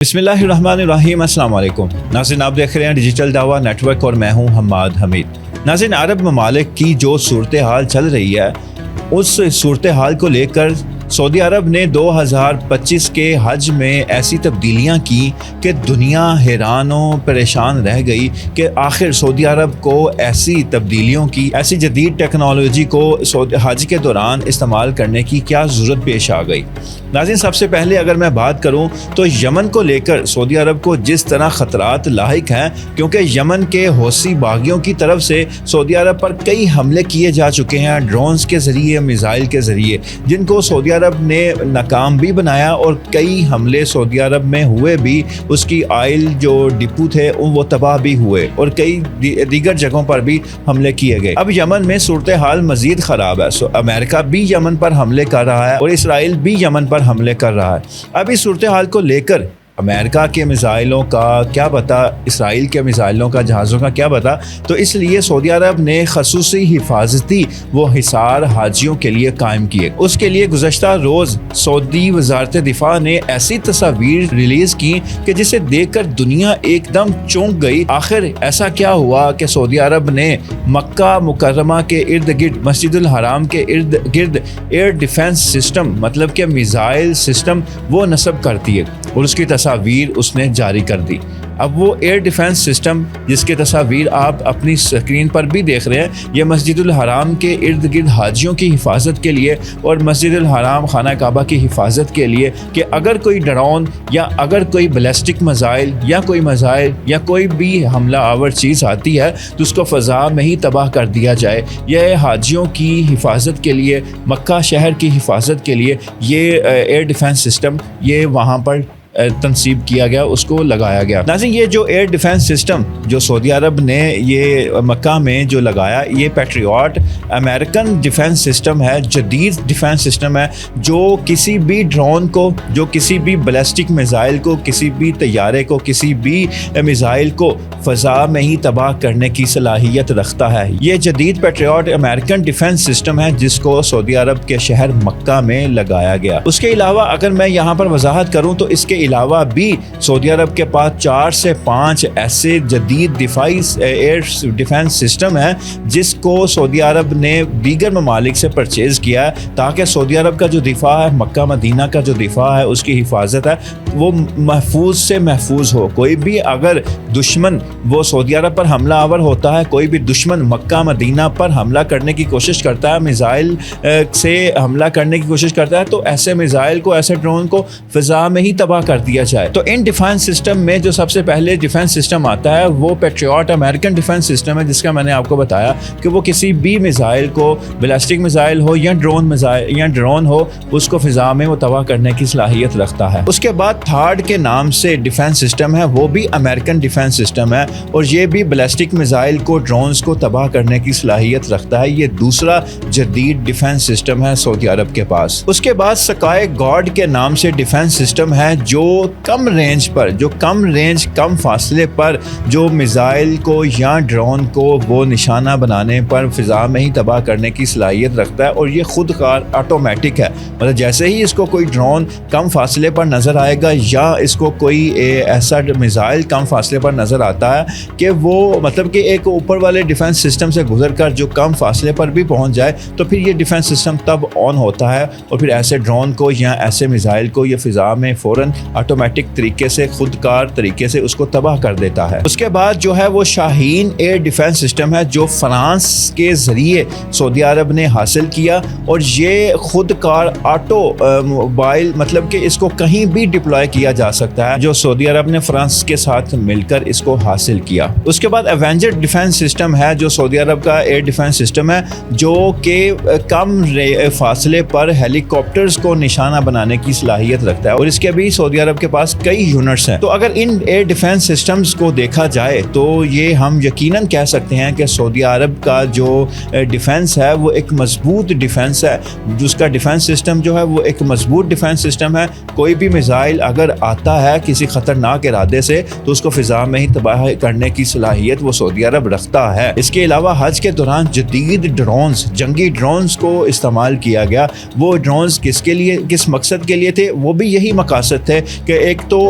बिस्मिल्लाहिर्रहमानिर्रहीम। अस्सलाम वालेकुम नाज़रीन, आप देख रहे हैं डिजिटल दावा नेटवर्क और मैं हूं हम्माद हमीद। नाज़रीन, अरब ममालिक की जो सूरत हाल चल रही है उस सूरत हाल को लेकर सऊदी अरब ने 2025 के हज में ऐसी तब्दीलियां की कि दुनिया हैरान व परेशान रह गई कि आखिर सऊदी अरब को ऐसी तब्दीलियों की, ऐसी जदीद टेक्नोलॉजी को हज के दौरान इस्तेमाल करने की क्या ज़रूरत पेश आ गई। नाज़रीन, सबसे पहले अगर मैं बात करूं तो यमन को लेकर सऊदी अरब को जिस तरह ख़तरात लाहिक हैं, क्योंकि यमन के हौसी बागियों की तरफ से सऊदी अरब पर कई हमले किए जा चुके हैं ड्रोन्स के ज़रिए, मिज़ाइल के ज़रिए, जिनको सऊदी अरब ने नाकाम भी बनाया और कई हमले सऊदी अरब में हुए भी। उसकी आयल जो डिपो थे वो तबाह भी हुए और कई दीगर जगहों पर भी हमले किए गए। अब यमन में सूरत हाल मज़ीद ख़राब है। अमेरिका भी यमन पर हमले कर रहा है और इसराइल भी यमन पर हमले कर रहा है। अब इस सूरत हाल को लेकर अमेरिका के मिज़ाइलों का क्या पता, इसराइल के मिज़ाइलों का, जहाज़ों का क्या पता, तो इसलिए सऊदी अरब ने खसूसी हिफाजती वो हिसार हाजियों के लिए कायम किए। उसके लिए गुज़श्ता रोज़ सऊदी वज़ारत दिफा ने ऐसी तस्वीर रिलीज़ की कि जिसे देखकर दुनिया एकदम चौंक गई। आखिर ऐसा क्या हुआ कि सऊदी अरब ने मक्का मुकर्रमा के इर्द गिर्द, मस्जिदुल हराम के इर्द गिर्द एयर डिफेंस सिस्टम, मतलब कि मिज़ाइल सिस्टम, वो नस्ब कर दिए और उसकी तस्वीर उसने जारी कर दी। अब वो एयर डिफेंस सिस्टम जिसके तस्वीर आप अपनी स्क्रीन पर भी देख रहे हैं, ये मस्जिदुल हराम के इर्द गिर्द हाजियों की हिफाजत के लिए और मस्जिदुल हराम खाना काबा की हिफाजत के लिए कि अगर कोई ड्रोन या अगर कोई बैलिस्टिक मिसाइल या कोई भी हमला आवर चीज़ आती है तो उसको फ़ज़ा में ही तबाह कर दिया जाए। यह हाजियों की हिफाजत के लिए, मक्का शहर की हिफाजत के लिए ये एयर डिफेंस सिस्टम ये वहाँ पर तनसीब किया गया, उसको लगाया गया। नाज़रीन, ये जो एयर डिफेंस सिस्टम जो सऊदी अरब ने ये मक्का में जो लगाया, ये पैट्रियट अमेरिकन डिफेंस सिस्टम है, जदीद डिफेंस सिस्टम है, जो किसी भी ड्रोन को, जो किसी भी बैलिस्टिक मिसाइल को, किसी भी तैयारे को, किसी भी मिसाइल को फ़ज़ा में ही तबाह करने की सलाहियत रखता है। ये जदीद पैट्रियट अमेरिकन डिफेंस सिस्टम है जिसको सऊदी अरब के शहर मक्का में लगाया गया। उसके अलावा अगर मैं यहाँ पर वजाहत करूँ तो इसके अलावा भी सऊदी अरब के पास 4 से 5 ऐसे जदीद दिफाई एयर डिफेंस सिस्टम है जिसको सऊदी अरब ने दीगर ममालिक से परचेज किया है ताकि सऊदी अरब का जो दिफा है, मक्का मदीना का जो दिफा है, उसकी हिफाजत है, वो महफूज से महफूज हो। कोई भी अगर दुश्मन वो सऊदी अरब पर हमला आवर होता है, कोई भी दुश्मन मक्का मदीना पर हमला करने की कोशिश करता है, मिसाइल से हमला करने की कोशिश करता है, तो ऐसे मिसाइल को, ऐसे ड्रोन को फ़ज़ा में ही तबाह कर दिया जाए। तो इन डिफेंस सिस्टम में जो सबसे पहले डिफेंस सिस्टम आता है वो पैट्रियट अमेरिकन डिफेंस सिस्टम है, जिसका मैंने आपको बताया कि वो किसी भी मिसाइल को, बैलिस्टिक मिसाइल हो या ड्रोन हो, उसको फिजा में वो तबाह करने की सलाहियत रखता है। उसके बाद थर्ड के नाम से डिफेंस सिस्टम है, वो भी अमेरिकन डिफेंस सिस्टम है और ये भी बैलिस्टिक मिसाइल को, ड्रोन्स को तबाह करने की सलाहियत रखता है। ये दूसरा जदीद डिफेंस सिस्टम है सऊदी अरब के पास। उसके बाद स्काई गार्ड के नाम से डिफेंस सिस्टम है जो कम रेंज, कम फासले पर जो मिसाइल को या ड्रोन को वो निशाना बनाने पर फिजा में ही तबाह करने की सलाहियत रखता है और ये खुद कार ऑटोमेटिक है। मतलब जैसे ही इसको कोई ड्रोन कम फासले पर नज़र आएगा या इसको कोई ऐसा मिसाइल कम फासले पर नज़र आता है कि वो मतलब कि एक ऊपर वाले डिफेंस सिस्टम से गुजर कर जो कम फासले पर भी पहुँच जाए, तो फिर ये डिफेंस सिस्टम तब ऑन होता है और फिर ऐसे ड्रोन को या ऐसे मिसाइल को ये फिजा में फ़ौरन ऑटोमेटिक तरीके से, खुदकार तरीके से उसको तबाह कर देता है। उसके बाद जो है वो शाहीन एयर डिफेंस सिस्टम है जो फ्रांस के ज़रिए सऊदी अरब ने हासिल किया और ये खुदकार ऑटो मोबाइल, मतलब कि इसको कहीं भी डिप्लॉय किया जा सकता है, जो सऊदी अरब ने फ्रांस के साथ मिलकर इसको हासिल किया। उसके बाद एवेंजर डिफेंस सिस्टम है जो सऊदी अरब का एयर डिफेंस सिस्टम है, जो कि कम फासले पर हेलीकॉप्टर्स को निशाना बनाने की सलाहियत रखता है और इसके भी सऊदी अरब के पास कई यूनिट्स हैं। तो अगर इन एयर डिफेंस सिस्टम्स को देखा जाए तो ये हम यकीनन कह सकते हैं कि सऊदी अरब का जो डिफेंस है वो एक मजबूत डिफेंस है, जिसका डिफेंस सिस्टम जो है वो एक मजबूत डिफेंस सिस्टम है। कोई भी मिसाइल अगर आता है किसी खतरनाक इरादे से तो उसको फिजा में ही तबाह करने की सलाहियत वो सऊदी अरब रखता है। इसके अलावा हज के दौरान जदीद ड्रोन्स, जंगी ड्रोन्स को इस्तेमाल किया गया। वो ड्रोन्स किसके लिए, किस मकसद के लिए थे, वो भी यही मकासद थे کہ ایک تو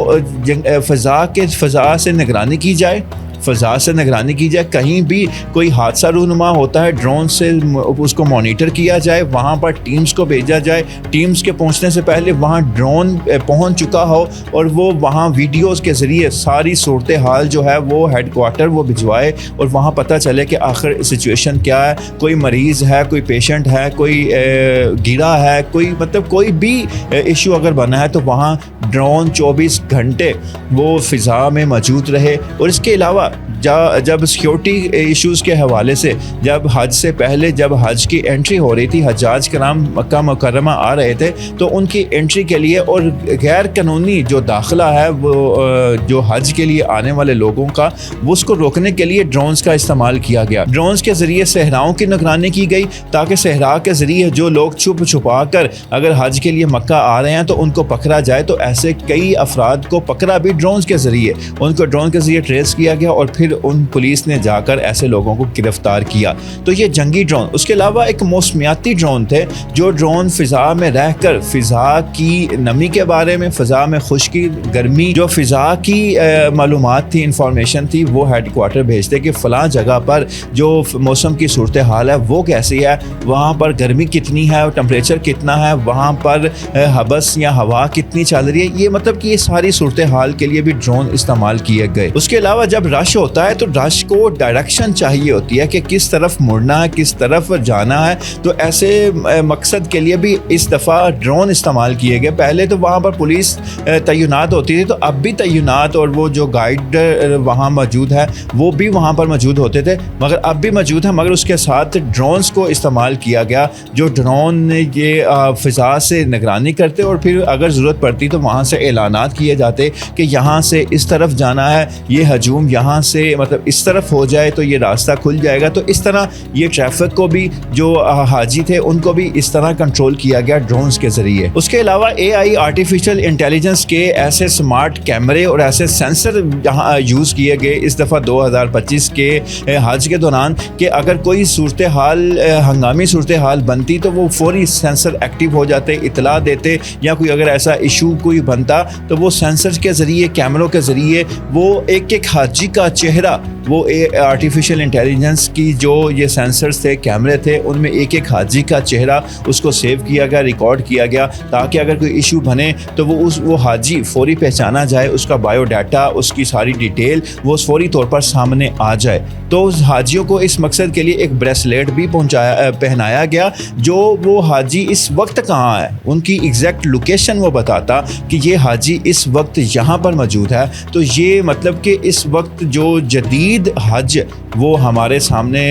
فضا سے نگرانی کی جائے، فضا سے نگرانی کی جائے، کہیں بھی کوئی حادثہ رونما ہوتا ہے ڈرون سے اس کو مانیٹر کیا جائے، وہاں پر ٹیمز کو بھیجا جائے، ٹیمز کے پہنچنے سے پہلے وہاں ڈرون پہنچ چکا ہو اور وہ وہاں ویڈیوز کے ذریعے ساری صورتحال جو ہے وہ ہیڈ کوارٹر وہ بھجوائے اور وہاں پتہ چلے کہ آخر سچویشن کیا ہے، کوئی مریض ہے، کوئی پیشنٹ ہے، کوئی گرا ہے، کوئی مطلب کوئی بھی ایشو اگر بنا ہے تو وہاں ڈرون 24 گھنٹے وہ فضا میں موجود رہے۔ اور اس کے علاوہ جب سیکیورٹی ایشوز کے حوالے سے جب حج سے پہلے جب حج کی انٹری ہو رہی تھی، حجاج کرام مکہ مکرمہ آ رہے تھے، تو ان کی انٹری کے لیے اور غیر قانونی جو داخلہ ہے وہ جو حج کے لیے آنے والے لوگوں کا، وہ اس کو روکنے کے لیے ڈرونز کا استعمال کیا گیا۔ ڈرونز کے ذریعے صحراؤں کی نگرانی کی گئی تاکہ صحرا کے ذریعے جو لوگ چھپا کر اگر حج کے لیے مکہ آ رہے ہیں تو ان کو پکڑا جائے۔ تو ایسے کئی افراد کو پکڑا بھی ڈرونز کے ذریعے، ان کو ڈرون کے ذریعے ٹریس کیا گیا اور پھر ان پولیس نے جا کر ایسے لوگوں کو گرفتار کیا۔ تو یہ جنگی ڈرون۔ اس کے علاوہ ایک موسمیاتی ڈرون تھے، جو ڈرون فضا میں رہ کر فضا کی نمی کے بارے میں، فضا میں خشکی، گرمی، جو فضا کی معلومات تھی، انفارمیشن تھی، وہ ہیڈ کوارٹر بھیجتے کہ فلاں جگہ پر جو موسم کی صورتحال ہے وہ کیسی ہے، وہاں پر گرمی کتنی ہے، ٹمپریچر کتنا ہے، وہاں پر حبس یا ہوا کتنی چل رہی ہے۔ یہ مطلب کہ یہ ساری صورتحال کے لیے بھی ڈرون استعمال کیے گئے۔ اس کے علاوہ جب رش ہوتا ہے تو رش کو ڈائریکشن چاہیے ہوتی ہے کہ کس طرف مڑنا ہے، کس طرف جانا ہے، تو ایسے مقصد کے لیے بھی اس دفعہ ڈرون استعمال کیے گئے۔ پہلے تو وہاں پر پولیس تعینات ہوتی تھی، تو اب بھی تعینات اور وہ جو گائیڈ وہاں موجود ہے وہ بھی وہاں پر موجود ہوتے تھے، مگر اب بھی موجود ہیں، مگر اس کے ساتھ ڈرونز کو استعمال کیا گیا، جو ڈرون یہ فضا سے نگرانی کرتے اور پھر اگر ضرورت پڑتی تو وہاں سے اعلانات کیے جاتے کہ یہاں سے اس طرف جانا ہے، یہ ہجوم یہاں سے مطلب اس طرف ہو جائے تو یہ راستہ کھل جائے گا۔ تو اس طرح یہ ٹریفک کو بھی جو حاجی تھے ان کو بھی اس طرح کنٹرول کیا گیا ڈرونز کے ذریعے۔ اس کے علاوہ AI آرٹیفیشل انٹیلیجنس کے ایسے سمارٹ کیمرے اور ایسے سینسر یہاں یوز کیے گئے اس دفعہ 2025 کے حج کے دوران کہ اگر کوئی صورتحال ہنگامی صورتحال بنتی تو وہ فوری سینسر ایکٹیو ہو جاتے، اطلاع دیتے، یا کوئی اگر ایسا ایشو کوئی بنتا تو وہ سینسر کے ذریعے، کیمروں کے ذریعے وہ ایک ایک حاجی کا چہرہ، وہ آرٹیفیشل انٹیلیجنس کی جو یہ سینسرز تھے، کیمرے تھے، ان میں ایک ایک حاجی کا چہرہ اس کو سیو کیا گیا، ریکارڈ کیا گیا، تاکہ اگر کوئی ایشو بنے تو وہ حاجی فوری پہچانا جائے، اس کا بایو ڈیٹا، اس کی ساری ڈیٹیل وہ فوری طور پر سامنے آ جائے۔ تو حاجیوں کو اس مقصد کے لیے ایک بریسلیٹ بھی پہنایا گیا، جو وہ حاجی اس وقت کہاں ہے، ان کی ایگزیکٹ لوکیشن وہ بتاتا کہ یہ حاجی اس وقت یہاں پر موجود ہے۔ تو یہ مطلب کہ اس وقت جو جدید حج وہ ہمارے سامنے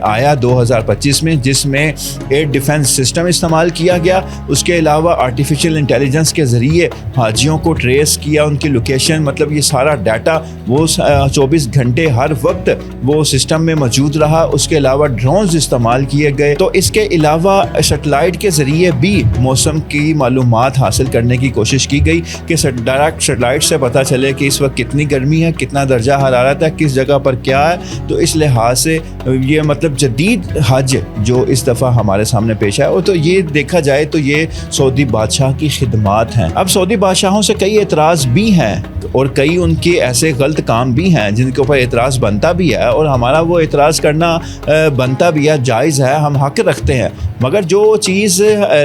آیا 2025 میں، جس میں ایئر ڈیفنس سسٹم استعمال کیا گیا، اس کے علاوہ آرٹیفیشل انٹیلیجنس کے ذریعے حاجیوں کو ٹریس کیا، ان کی لوکیشن، مطلب یہ سارا ڈیٹا وہ 24 گھنٹے ہر وقت وہ سسٹم میں موجود رہا۔ اس کے علاوہ ڈرونز استعمال کیے گئے۔ تو اس کے علاوہ سیٹلائٹ کے ذریعے بھی موسم کی معلومات حاصل کرنے کی کوشش کی گئی کہ ڈائریکٹ سیٹلائٹ سے پتہ چلے کہ اس وقت کتنی گرمی ہے، کتنا درجہ حرارت ہے، کس جگہ پر کیا ہے۔ تو اس لحاظ سے یہ مطلب جدید حج جو اس دفعہ ہمارے سامنے پیش آیا، اور تو یہ دیکھا جائے تو یہ سعودی بادشاہ کی خدمات ہیں۔ اب سعودی بادشاہوں سے کئی اعتراض بھی ہیں اور کئی ان کے ایسے غلط کام بھی ہیں جن کے اوپر اعتراض بنتا بھی ہے، اور ہمارا وہ اعتراض کرنا بنتا بھی ہے، جائز ہے، ہم حق رکھتے ہیں، مگر جو چیز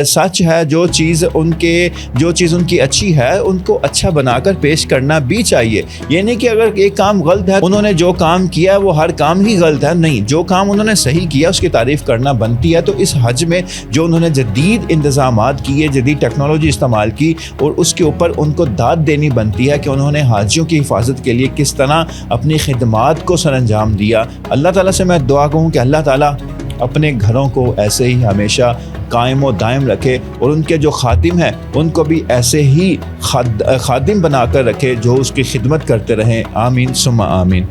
سچ ہے، جو چیز ان کی اچھی ہے، ان کو اچھا بنا کر پیش کرنا بھی چاہیے۔ یہ نہیں کہ اگر ایک کام غلط ہے، انہوں نے جو کام کیا ہے وہ ہر کام ہی غلط ہے، نہیں، جو کام انہوں نے صحیح کیا اس کی تعریف کرنا بنتی ہے۔ تو اس حج میں جو انہوں نے جدید انتظامات کیے، جدید ٹیکنالوجی استعمال کی، اور اس کے اوپر ان کو داد دینی بنتی ہے کہ انہوں نے حاجیوں کی حفاظت کے لیے کس طرح اپنی خدمات کو سر انجام دیا۔ اللہ تعالیٰ سے میں دعا کروں کہ اللہ تعالیٰ اپنے گھروں کو ایسے ہی ہمیشہ قائم و دائم رکھے، اور ان کے جو خادم ہیں ان کو بھی ایسے ہی خادم بنا کر رکھے جو اس کی خدمت کرتے رہیں۔ آمین ثم آمین۔